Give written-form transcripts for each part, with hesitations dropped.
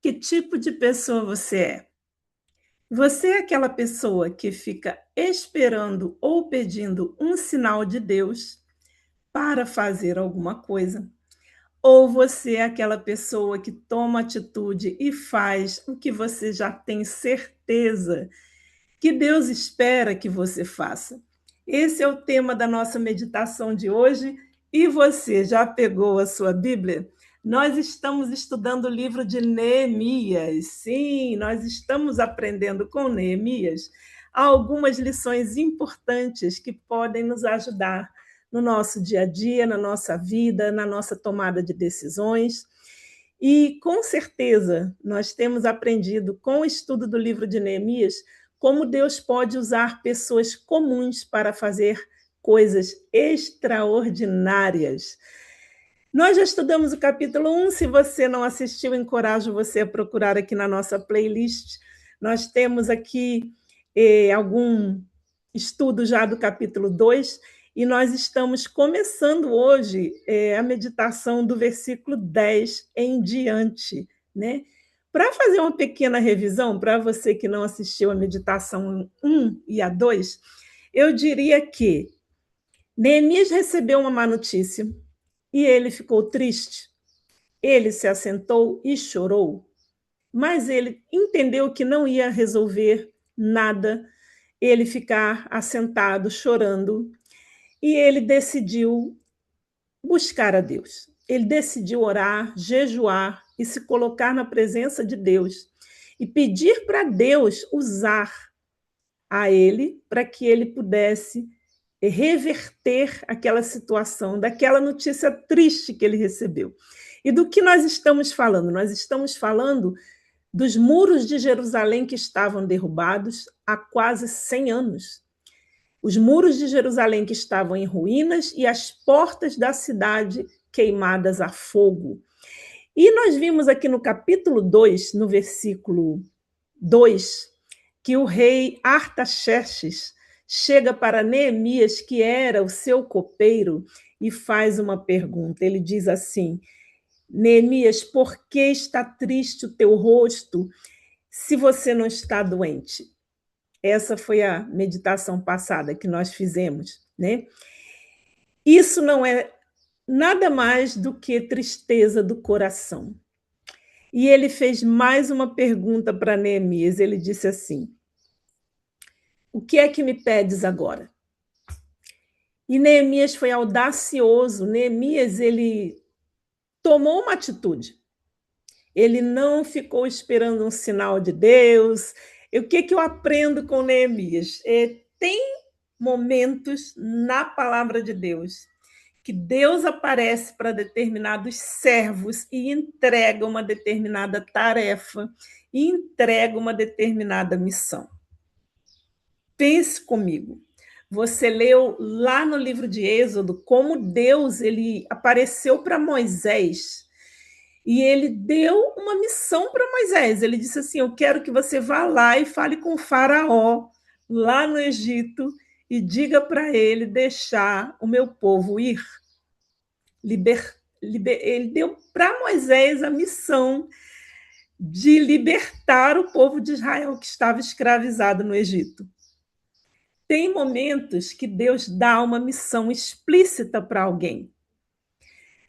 Que tipo de pessoa você é? Você é aquela pessoa que fica esperando ou pedindo um sinal de Deus para fazer alguma coisa? Ou você é aquela pessoa que toma atitude e faz o que você já tem certeza que Deus espera que você faça? Esse é o tema da nossa meditação de hoje. E você já pegou a sua Bíblia? Nós estamos estudando o livro de Neemias. Sim, nós estamos aprendendo com Neemias algumas lições importantes que podem nos ajudar no nosso dia a dia, na nossa vida, na nossa tomada de decisões. E, com certeza, nós temos aprendido com o estudo do livro de Neemias como Deus pode usar pessoas comuns para fazer coisas extraordinárias. Nós já estudamos o capítulo 1. Se você não assistiu, encorajo você a procurar aqui na nossa playlist. Nós temos aqui algum estudo já do capítulo 2 e nós estamos começando hoje a meditação do versículo 10 em diante, né? Para fazer uma pequena revisão, para você que não assistiu a meditação 1 e a 2, eu diria que Neemias recebeu uma má notícia e ele ficou triste. Ele se assentou e chorou, mas ele entendeu que não ia resolver nada ele ficar assentado chorando, e ele decidiu buscar a Deus. Ele decidiu orar, jejuar e se colocar na presença de Deus e pedir para Deus usar a ele para que ele pudesse reverter aquela situação, daquela notícia triste que ele recebeu. E do que nós estamos falando? Nós estamos falando dos muros de Jerusalém que estavam derrubados há quase 100 anos. Os muros de Jerusalém que estavam em ruínas e as portas da cidade queimadas a fogo. E nós vimos aqui no capítulo 2, no versículo 2, que o rei Artaxerxes chega para Neemias, que era o seu copeiro, e faz uma pergunta. Ele diz assim: Neemias, por que está triste o teu rosto se você não está doente? Essa foi a meditação passada que nós fizemos, né? Isso não é nada mais do que tristeza do coração. E ele fez mais uma pergunta para Neemias. Ele disse assim: o que é que me pedes agora? E Neemias foi audacioso. Neemias, ele tomou uma atitude. Ele não ficou esperando um sinal de Deus. E o que eu aprendo com Neemias? Tem momentos na palavra de Deus que Deus aparece para determinados servos e entrega uma determinada tarefa, e entrega uma determinada missão. Pense comigo. Você leu lá no livro de Êxodo como Deus ele apareceu para Moisés e ele deu uma missão para Moisés. Ele disse assim: eu quero que você vá lá e fale com o faraó lá no Egito e diga para ele deixar o meu povo ir. Ele deu para Moisés a missão de libertar o povo de Israel que estava escravizado no Egito. Tem momentos que Deus dá uma missão explícita para alguém.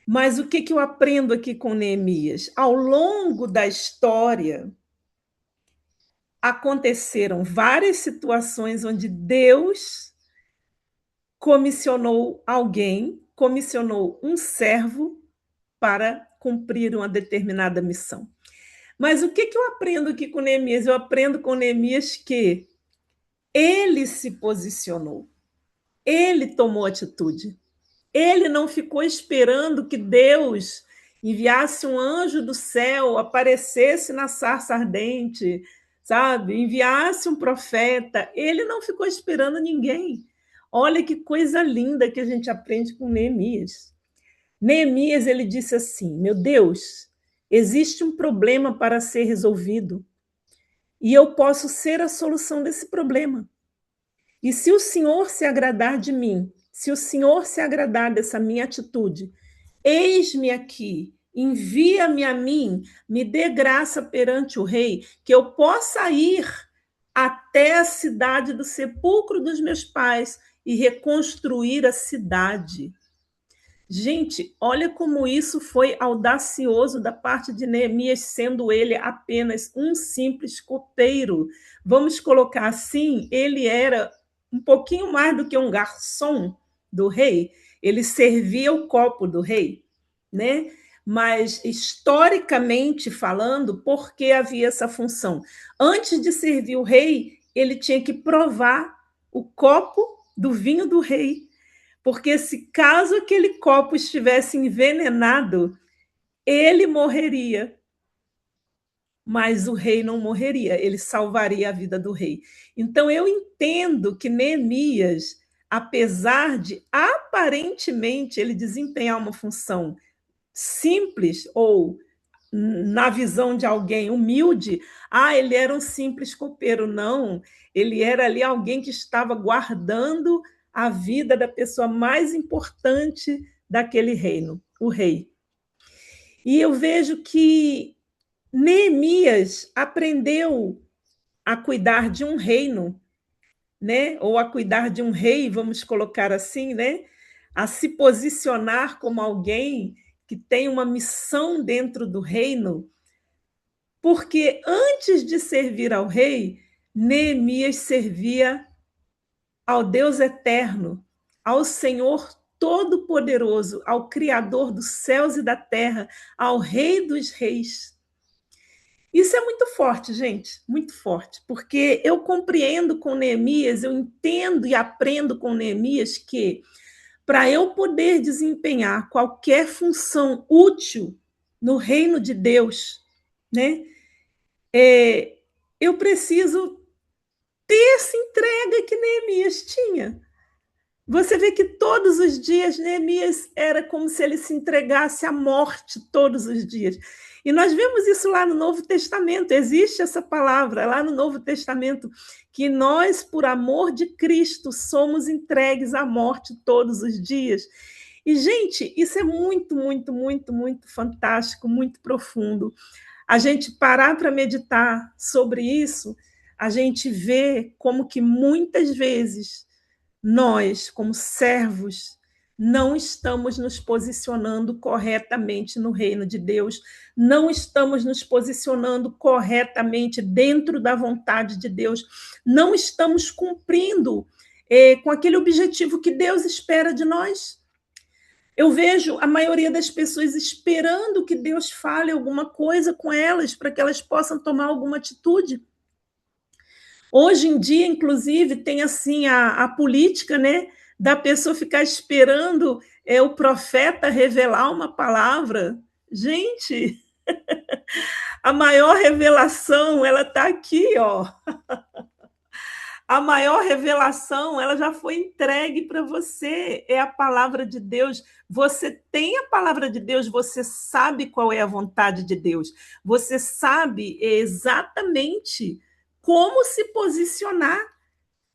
Mas o que eu aprendo aqui com Neemias? Ao longo da história, aconteceram várias situações onde Deus comissionou alguém, comissionou um servo para cumprir uma determinada missão. Mas o que eu aprendo aqui com Neemias? Eu aprendo com Neemias que ele se posicionou, ele tomou atitude. Ele não ficou esperando que Deus enviasse um anjo do céu, aparecesse na sarça ardente, sabe? Enviasse um profeta. Ele não ficou esperando ninguém. Olha que coisa linda que a gente aprende com Neemias. Neemias, ele disse assim: meu Deus, existe um problema para ser resolvido e eu posso ser a solução desse problema. E se o Senhor se agradar de mim, se o Senhor se agradar dessa minha atitude, eis-me aqui, envia-me a mim, me dê graça perante o rei, que eu possa ir até a cidade do sepulcro dos meus pais e reconstruir a cidade. Gente, olha como isso foi audacioso da parte de Neemias, sendo ele apenas um simples copeiro. Vamos colocar assim, ele era um pouquinho mais do que um garçom do rei, ele servia o copo do rei, né? Mas historicamente falando, por que havia essa função? Antes de servir o rei, ele tinha que provar o copo do vinho do rei, porque se caso aquele copo estivesse envenenado, ele morreria. Mas o rei não morreria, ele salvaria a vida do rei. Então eu entendo que Neemias, apesar de aparentemente ele desempenhar uma função simples ou na visão de alguém humilde, ele era um simples copeiro. Não, ele era ali alguém que estava guardando a vida da pessoa mais importante daquele reino, o rei. E eu vejo que Neemias aprendeu a cuidar de um reino, né? Ou a cuidar de um rei, vamos colocar assim, né? A se posicionar como alguém que tem uma missão dentro do reino, porque antes de servir ao rei, Neemias servia ao Deus eterno, ao Senhor Todo-Poderoso, ao Criador dos céus e da terra, ao Rei dos Reis. Isso é muito forte, gente, muito forte, porque eu compreendo com Neemias, eu entendo e aprendo com Neemias que para eu poder desempenhar qualquer função útil no reino de Deus, né, eu preciso ter essa entrega que Neemias tinha. Você vê que todos os dias Neemias era como se ele se entregasse à morte todos os dias. E nós vemos isso lá no Novo Testamento, existe essa palavra lá no Novo Testamento, que nós, por amor de Cristo, somos entregues à morte todos os dias. E, gente, isso é muito, muito, muito, muito fantástico, muito profundo. A gente parar para meditar sobre isso, a gente vê como que muitas vezes nós, como servos, não estamos nos posicionando corretamente no reino de Deus, não estamos nos posicionando corretamente dentro da vontade de Deus, não estamos cumprindo com aquele objetivo que Deus espera de nós. Eu vejo a maioria das pessoas esperando que Deus fale alguma coisa com elas para que elas possam tomar alguma atitude. Hoje em dia, inclusive, tem assim a política, né, da pessoa ficar esperando o profeta revelar uma palavra. Gente, a maior revelação, ela está aqui, ó. A maior revelação, ela já foi entregue para você, é a palavra de Deus. Você tem a palavra de Deus, você sabe qual é a vontade de Deus. Você sabe exatamente como se posicionar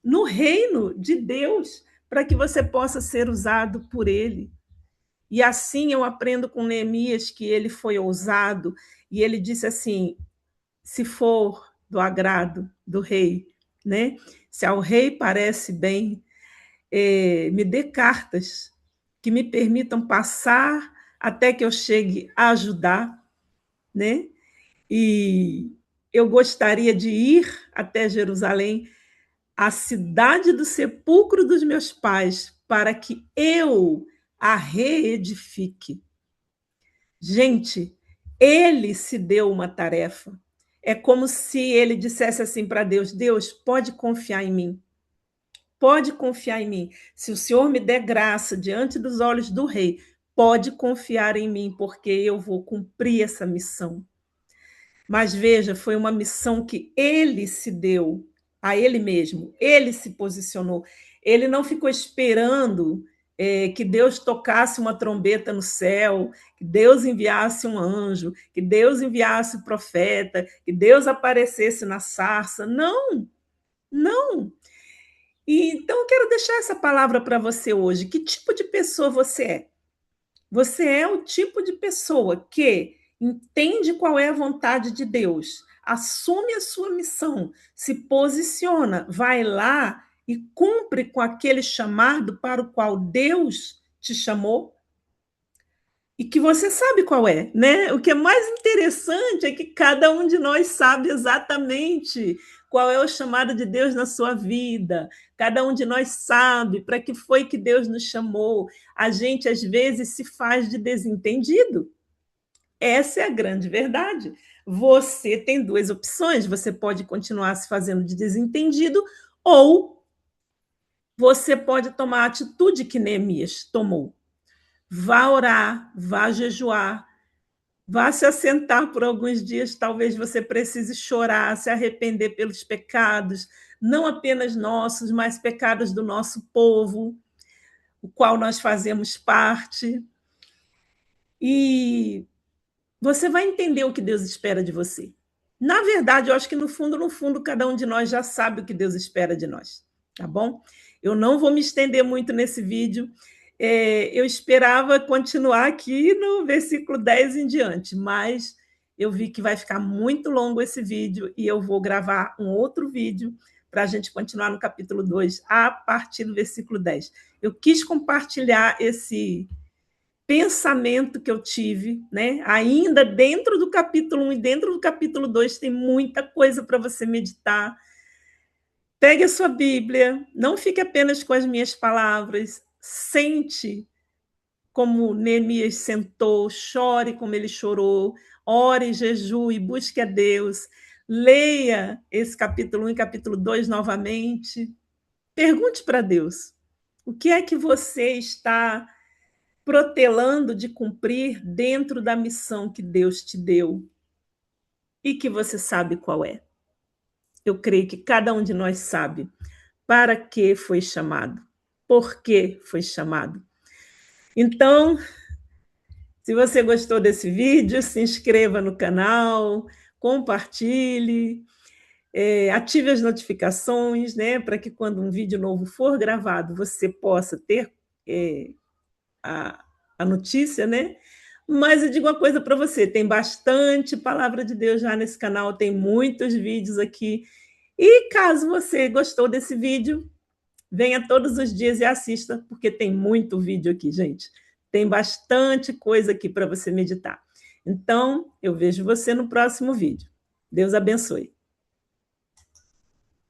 no reino de Deus para que você possa ser usado por ele. E assim eu aprendo com Neemias que ele foi ousado e ele disse assim: se for do agrado do rei, né? Se ao rei parece bem, me dê cartas que me permitam passar até que eu chegue a ajudar, né? E eu gostaria de ir até Jerusalém, a cidade do sepulcro dos meus pais, para que eu a reedifique. Gente, ele se deu uma tarefa. É como se ele dissesse assim para Deus: Deus, pode confiar em mim. Pode confiar em mim. Se o Senhor me der graça diante dos olhos do rei, pode confiar em mim, porque eu vou cumprir essa missão. Mas veja, foi uma missão que ele se deu a ele mesmo, ele se posicionou. Ele não ficou esperando que Deus tocasse uma trombeta no céu, que Deus enviasse um anjo, que Deus enviasse o profeta, que Deus aparecesse na sarça. Não, não. E, então, eu quero deixar essa palavra para você hoje. Que tipo de pessoa você é? Você é o tipo de pessoa que entende qual é a vontade de Deus, assume a sua missão, se posiciona, vai lá e cumpre com aquele chamado para o qual Deus te chamou e que você sabe qual é, né? O que é mais interessante é que cada um de nós sabe exatamente qual é o chamado de Deus na sua vida. Cada um de nós sabe para que foi que Deus nos chamou. A gente às vezes se faz de desentendido. Essa é a grande verdade. Você tem duas opções: você pode continuar se fazendo de desentendido ou você pode tomar a atitude que Neemias tomou. Vá orar, vá jejuar, vá se assentar por alguns dias. Talvez você precise chorar, se arrepender pelos pecados, não apenas nossos, mas pecados do nosso povo, o qual nós fazemos parte. E você vai entender o que Deus espera de você. Na verdade, eu acho que no fundo, cada um de nós já sabe o que Deus espera de nós, tá bom? Eu não vou me estender muito nesse vídeo. Eu esperava continuar aqui no versículo 10 em diante, mas eu vi que vai ficar muito longo esse vídeo e eu vou gravar um outro vídeo para a gente continuar no capítulo 2, a partir do versículo 10. Eu quis compartilhar esse pensamento que eu tive, né? Ainda dentro do capítulo 1 e dentro do capítulo 2 tem muita coisa para você meditar. Pegue a sua Bíblia, não fique apenas com as minhas palavras, sente como Neemias sentou, chore como ele chorou, ore, jejue, busque a Deus, leia esse capítulo 1 e capítulo 2 novamente, pergunte para Deus, o que é que você está protelando de cumprir dentro da missão que Deus te deu e que você sabe qual é. Eu creio que cada um de nós sabe para que foi chamado, por que foi chamado. Então, se você gostou desse vídeo, se inscreva no canal, compartilhe, ative as notificações, né, para que quando um vídeo novo for gravado, você possa ter a notícia, né? Mas eu digo uma coisa para você: tem bastante palavra de Deus já nesse canal, tem muitos vídeos aqui. E caso você gostou desse vídeo, venha todos os dias e assista, porque tem muito vídeo aqui, gente. Tem bastante coisa aqui para você meditar. Então, eu vejo você no próximo vídeo. Deus abençoe.